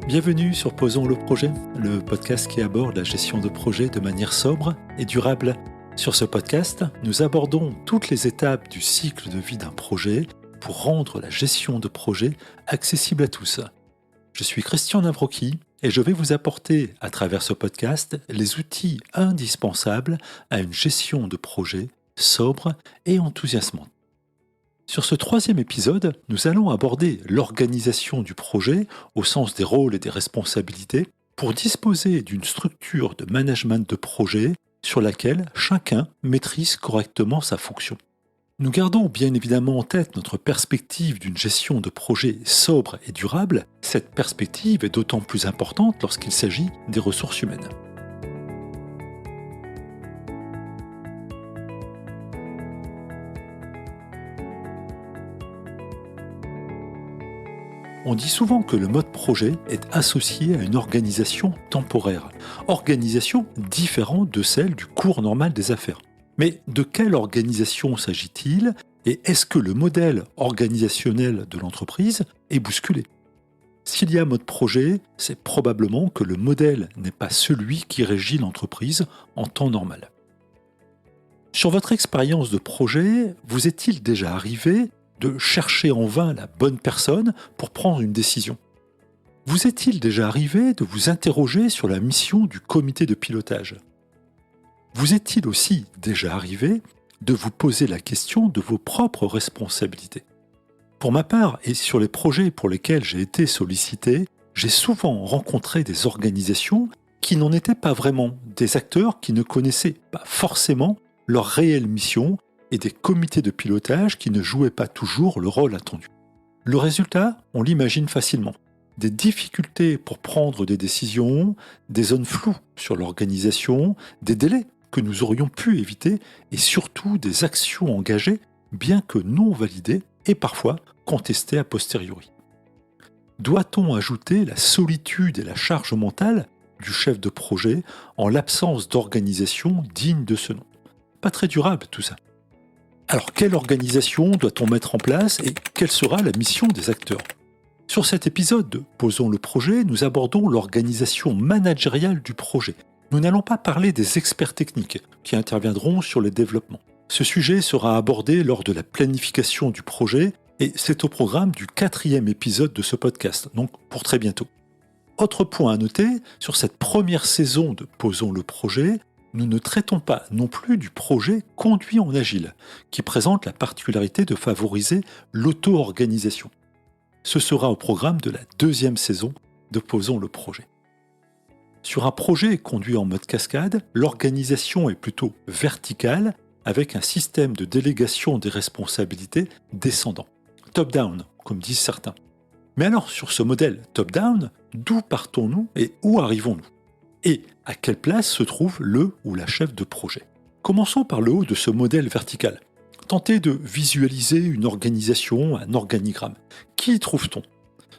Bienvenue sur Posons le projet, le podcast qui aborde la gestion de projet de manière sobre et durable. Sur ce podcast, nous abordons toutes les étapes du cycle de vie d'un projet pour rendre la gestion de projet accessible à tous. Je suis Christian Navrocki et je vais vous apporter à travers ce podcast les outils indispensables à une gestion de projet sobre et enthousiasmante. Sur ce troisième épisode, nous allons aborder l'organisation du projet au sens des rôles et des responsabilités pour disposer d'une structure de management de projet sur laquelle chacun maîtrise correctement sa fonction. Nous gardons bien évidemment en tête notre perspective d'une gestion de projet sobre et durable. Cette perspective est d'autant plus importante lorsqu'il s'agit des ressources humaines. On dit souvent que le mode projet est associé à une organisation temporaire, organisation différente de celle du cours normal des affaires. Mais de quelle organisation s'agit-il et est-ce que le modèle organisationnel de l'entreprise est bousculé ? S'il y a mode projet, c'est probablement que le modèle n'est pas celui qui régit l'entreprise en temps normal. Sur votre expérience de projet, vous est-il déjà arrivé de chercher en vain la bonne personne pour prendre une décision ? Vous est-il déjà arrivé de vous interroger sur la mission du comité de pilotage ? Vous est-il aussi déjà arrivé de vous poser la question de vos propres responsabilités ? Pour ma part, et sur les projets pour lesquels j'ai été sollicité, j'ai souvent rencontré des organisations qui n'en étaient pas vraiment, des acteurs qui ne connaissaient pas forcément leur réelle mission et des comités de pilotage qui ne jouaient pas toujours le rôle attendu. Le résultat, on l'imagine facilement. Des difficultés pour prendre des décisions, des zones floues sur l'organisation, des délais que nous aurions pu éviter et surtout des actions engagées bien que non validées et parfois contestées a posteriori. Doit-on ajouter la solitude et la charge mentale du chef de projet en l'absence d'organisation digne de ce nom ? Pas très durable tout ça. Alors, quelle organisation doit-on mettre en place et quelle sera la mission des acteurs ? Sur cet épisode de Posons le projet, nous abordons l'organisation managériale du projet. Nous n'allons pas parler des experts techniques qui interviendront sur le développement. Ce sujet sera abordé lors de la planification du projet et c'est au programme du 4e épisode de ce podcast, donc pour très bientôt. Autre point à noter, sur cette première saison de Posons le projet, nous ne traitons pas non plus du projet conduit en agile, qui présente la particularité de favoriser l'auto-organisation. Ce sera au programme de la 2e saison de Posons le projet. Sur un projet conduit en mode cascade, l'organisation est plutôt verticale, avec un système de délégation des responsabilités descendant. Top-down, comme disent certains. Mais alors, sur ce modèle top-down, d'où partons-nous et où arrivons-nous ? Et à quelle place se trouve le ou la chef de projet ? Commençons par le haut de ce modèle vertical. Tentez de visualiser une organisation, un organigramme. Qui y trouve-t-on ?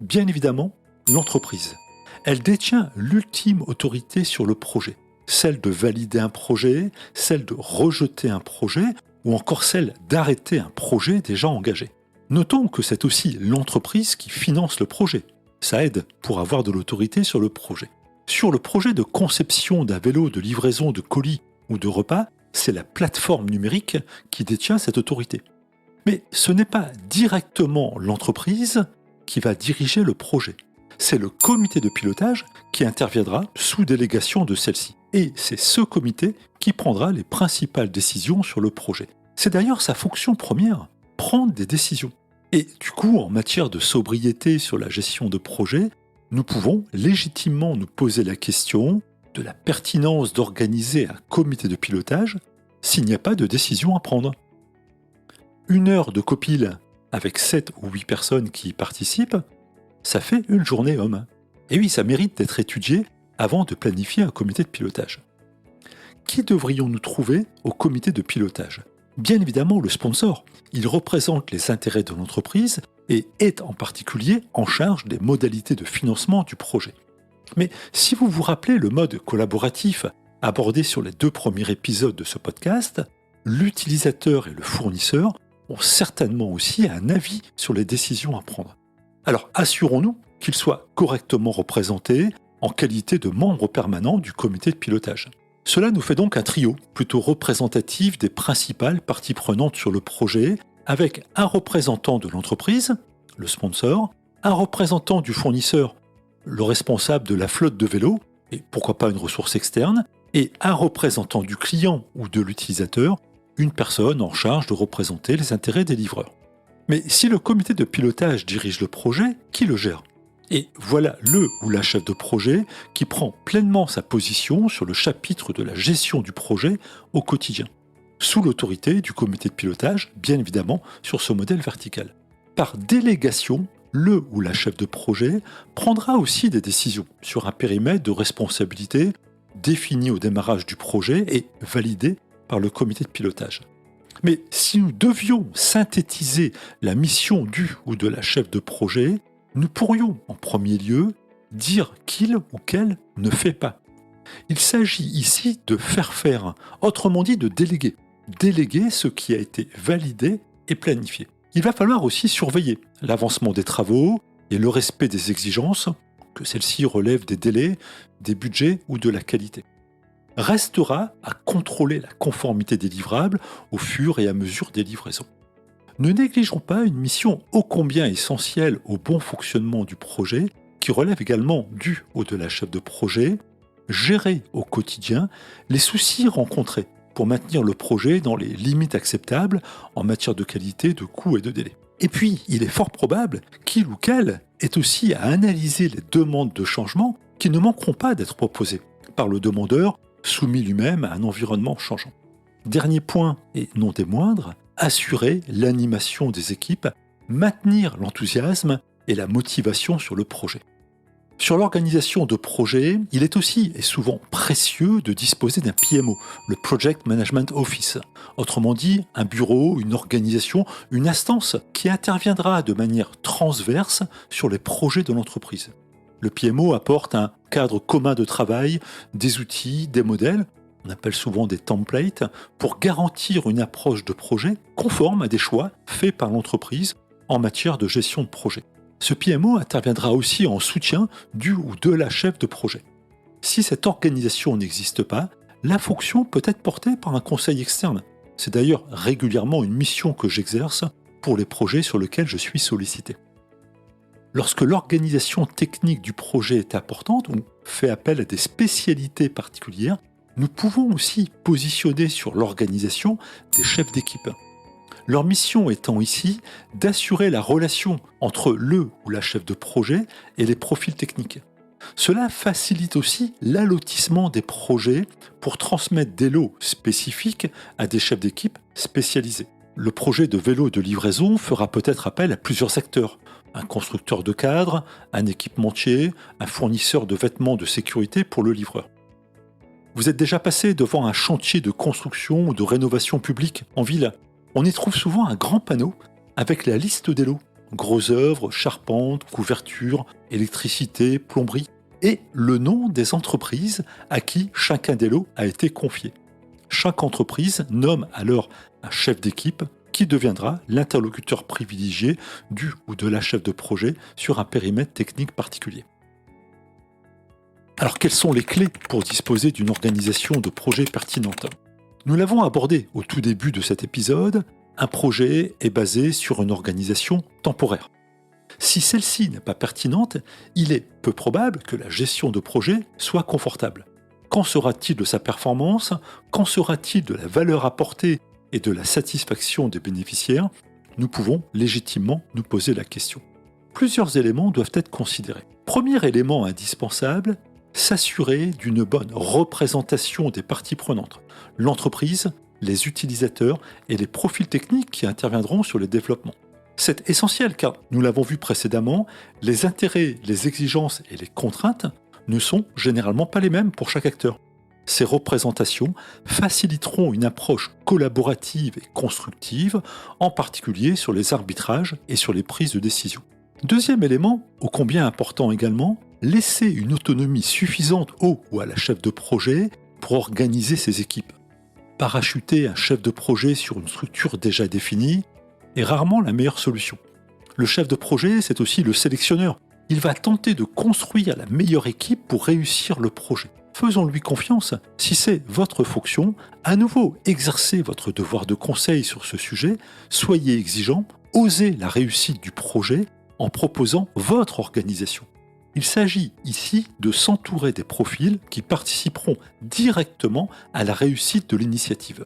Bien évidemment, l'entreprise. Elle détient l'ultime autorité sur le projet, celle de valider un projet, celle de rejeter un projet, ou encore celle d'arrêter un projet déjà engagé. Notons que c'est aussi l'entreprise qui finance le projet. Ça aide pour avoir de l'autorité sur le projet. Sur le projet de conception d'un vélo de livraison de colis ou de repas, c'est la plateforme numérique qui détient cette autorité. Mais ce n'est pas directement l'entreprise qui va diriger le projet. C'est le comité de pilotage qui interviendra sous délégation de celle-ci. Et c'est ce comité qui prendra les principales décisions sur le projet. C'est d'ailleurs sa fonction première, prendre des décisions. Et du coup, en matière de sobriété sur la gestion de projet, nous pouvons légitimement nous poser la question de la pertinence d'organiser un comité de pilotage s'il n'y a pas de décision à prendre. 1 heure de copile avec 7 ou 8 personnes qui y participent, ça fait une journée homme. Et oui, ça mérite d'être étudié avant de planifier un comité de pilotage. Qui devrions-nous trouver au comité de pilotage ? Bien évidemment le sponsor. Il représente les intérêts de l'entreprise et est en particulier en charge des modalités de financement du projet. Mais si vous vous rappelez le mode collaboratif abordé sur les 2 premiers épisodes de ce podcast, l'utilisateur et le fournisseur ont certainement aussi un avis sur les décisions à prendre. Alors assurons-nous qu'ils soient correctement représentés en qualité de membres permanents du comité de pilotage. Cela nous fait donc un trio plutôt représentatif des principales parties prenantes sur le projet, avec un représentant de l'entreprise, le sponsor, un représentant du fournisseur, le responsable de la flotte de vélos, et pourquoi pas une ressource externe, et un représentant du client ou de l'utilisateur, une personne en charge de représenter les intérêts des livreurs. Mais si le comité de pilotage dirige le projet, qui le gère ? Et voilà le ou la chef de projet qui prend pleinement sa position sur le chapitre de la gestion du projet au quotidien, sous l'autorité du comité de pilotage, bien évidemment, sur ce modèle vertical. Par délégation, le ou la chef de projet prendra aussi des décisions sur un périmètre de responsabilité défini au démarrage du projet et validé par le comité de pilotage. Mais si nous devions synthétiser la mission du ou de la chef de projet, nous pourrions, en premier lieu, dire qu'il ou qu'elle ne fait pas. Il s'agit ici de faire faire, autrement dit de déléguer. Déléguer ce qui a été validé et planifié. Il va falloir aussi surveiller l'avancement des travaux et le respect des exigences, que celles-ci relèvent des délais, des budgets ou de la qualité. Restera à contrôler la conformité des livrables au fur et à mesure des livraisons. Ne négligeons pas une mission ô combien essentielle au bon fonctionnement du projet, qui relève également du ou de la chef de projet, gérer au quotidien les soucis rencontrés pour maintenir le projet dans les limites acceptables en matière de qualité, de coût et de délai. Et puis, il est fort probable qu'il ou qu'elle ait aussi à analyser les demandes de changement qui ne manqueront pas d'être proposées par le demandeur, soumis lui-même à un environnement changeant. Dernier point, et non des moindres, assurer l'animation des équipes, maintenir l'enthousiasme et la motivation sur le projet. Sur l'organisation de projet, il est aussi et souvent précieux de disposer d'un PMO, le Project Management Office. Autrement dit, un bureau, une organisation, une instance qui interviendra de manière transverse sur les projets de l'entreprise. Le PMO apporte un cadre commun de travail, des outils, des modèles, on appelle souvent des templates, pour garantir une approche de projet conforme à des choix faits par l'entreprise en matière de gestion de projet. Ce PMO interviendra aussi en soutien du ou de la chef de projet. Si cette organisation n'existe pas, la fonction peut être portée par un conseil externe. C'est d'ailleurs régulièrement une mission que j'exerce pour les projets sur lesquels je suis sollicité. Lorsque l'organisation technique du projet est importante ou fait appel à des spécialités particulières, nous pouvons aussi positionner sur l'organisation des chefs d'équipe. Leur mission étant ici d'assurer la relation entre le ou la chef de projet et les profils techniques. Cela facilite aussi l'allotissement des projets pour transmettre des lots spécifiques à des chefs d'équipe spécialisés. Le projet de vélo de livraison fera peut-être appel à plusieurs acteurs. Un constructeur de cadres, un équipementier, un fournisseur de vêtements de sécurité pour le livreur. Vous êtes déjà passé devant un chantier de construction ou de rénovation publique en ville. On y trouve souvent un grand panneau avec la liste des lots. Gros œuvres, charpente, couverture, électricité, plomberie et le nom des entreprises à qui chacun des lots a été confié. Chaque entreprise nomme alors un chef d'équipe qui deviendra l'interlocuteur privilégié du ou de la chef de projet sur un périmètre technique particulier. Alors, quelles sont les clés pour disposer d'une organisation de projet pertinente ? Nous l'avons abordé au tout début de cet épisode, un projet est basé sur une organisation temporaire. Si celle-ci n'est pas pertinente, il est peu probable que la gestion de projet soit confortable. Qu'en sera-t-il de sa performance ? Qu'en sera-t-il de la valeur apportée et de la satisfaction des bénéficiaires ? Nous pouvons légitimement nous poser la question. Plusieurs éléments doivent être considérés. Premier élément indispensable, s'assurer d'une bonne représentation des parties prenantes, l'entreprise, les utilisateurs et les profils techniques qui interviendront sur les développements. C'est essentiel car, nous l'avons vu précédemment, les intérêts, les exigences et les contraintes ne sont généralement pas les mêmes pour chaque acteur. Ces représentations faciliteront une approche collaborative et constructive, en particulier sur les arbitrages et sur les prises de décision. Deuxième élément, ô combien important également, laisser une autonomie suffisante au ou à la chef de projet pour organiser ses équipes. Parachuter un chef de projet sur une structure déjà définie est rarement la meilleure solution. Le chef de projet, c'est aussi le sélectionneur. Il va tenter de construire la meilleure équipe pour réussir le projet. Faisons-lui confiance. Si c'est votre fonction, à nouveau, exercez votre devoir de conseil sur ce sujet, soyez exigeant, osez la réussite du projet en proposant votre organisation. Il s'agit ici de s'entourer des profils qui participeront directement à la réussite de l'initiative.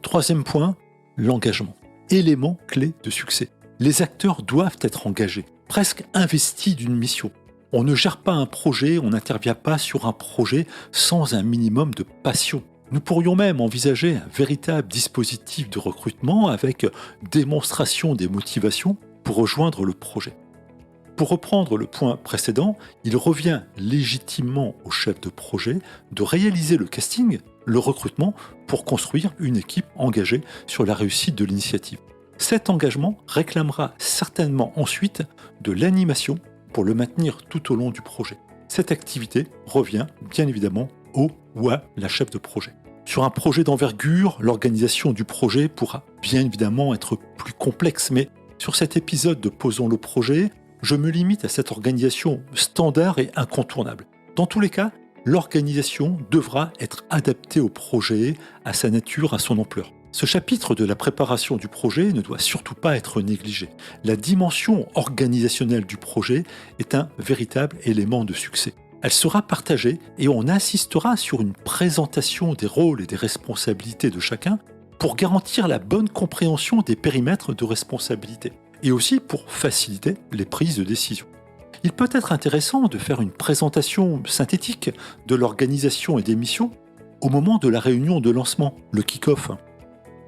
Troisième point, l'engagement. Élément clé de succès. Les acteurs doivent être engagés, presque investis d'une mission. On ne gère pas un projet, on n'intervient pas sur un projet sans un minimum de passion. Nous pourrions même envisager un véritable dispositif de recrutement avec démonstration des motivations pour rejoindre le projet. Pour reprendre le point précédent, il revient légitimement au chef de projet de réaliser le casting, le recrutement, pour construire une équipe engagée sur la réussite de l'initiative. Cet engagement réclamera certainement ensuite de l'animation pour le maintenir tout au long du projet. Cette activité revient bien évidemment au ou à la chef de projet. Sur un projet d'envergure, l'organisation du projet pourra bien évidemment être plus complexe, mais sur cet épisode de Posons le projet, je me limite à cette organisation standard et incontournable. Dans tous les cas, l'organisation devra être adaptée au projet, à sa nature, à son ampleur. Ce chapitre de la préparation du projet ne doit surtout pas être négligé. La dimension organisationnelle du projet est un véritable élément de succès. Elle sera partagée et on insistera sur une présentation des rôles et des responsabilités de chacun pour garantir la bonne compréhension des périmètres de responsabilité et aussi pour faciliter les prises de décision. Il peut être intéressant de faire une présentation synthétique de l'organisation et des missions au moment de la réunion de lancement, le kick-off,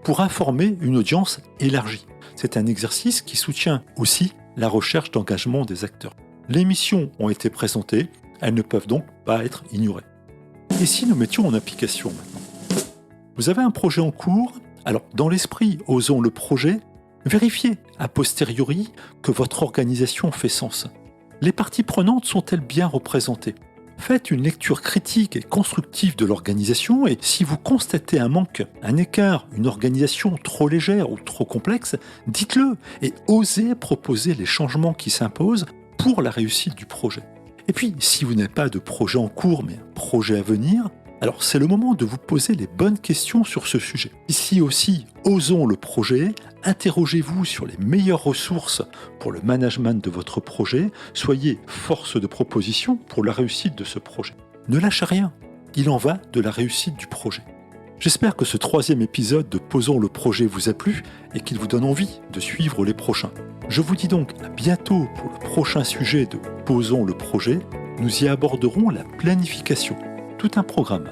pour informer une audience élargie. C'est un exercice qui soutient aussi la recherche d'engagement des acteurs. Les missions ont été présentées, elles ne peuvent donc pas être ignorées. Et si nous mettions en application maintenant ? Vous avez un projet en cours, alors dans l'esprit, osons le projet, vérifiez a posteriori que votre organisation fait sens. Les parties prenantes sont-elles bien représentées ? Faites une lecture critique et constructive de l'organisation et si vous constatez un manque, un écart, une organisation trop légère ou trop complexe, dites-le et osez proposer les changements qui s'imposent pour la réussite du projet. Et puis, si vous n'avez pas de projet en cours mais un projet à venir, alors c'est le moment de vous poser les bonnes questions sur ce sujet. Ici aussi, osons le projet, interrogez-vous sur les meilleures ressources pour le management de votre projet, soyez force de proposition pour la réussite de ce projet. Ne lâchez rien, il en va de la réussite du projet. J'espère que ce 3e épisode de Posons le projet vous a plu et qu'il vous donne envie de suivre les prochains. Je vous dis donc à bientôt pour le prochain sujet de Posons le projet. Nous y aborderons la planification. Tout un programme.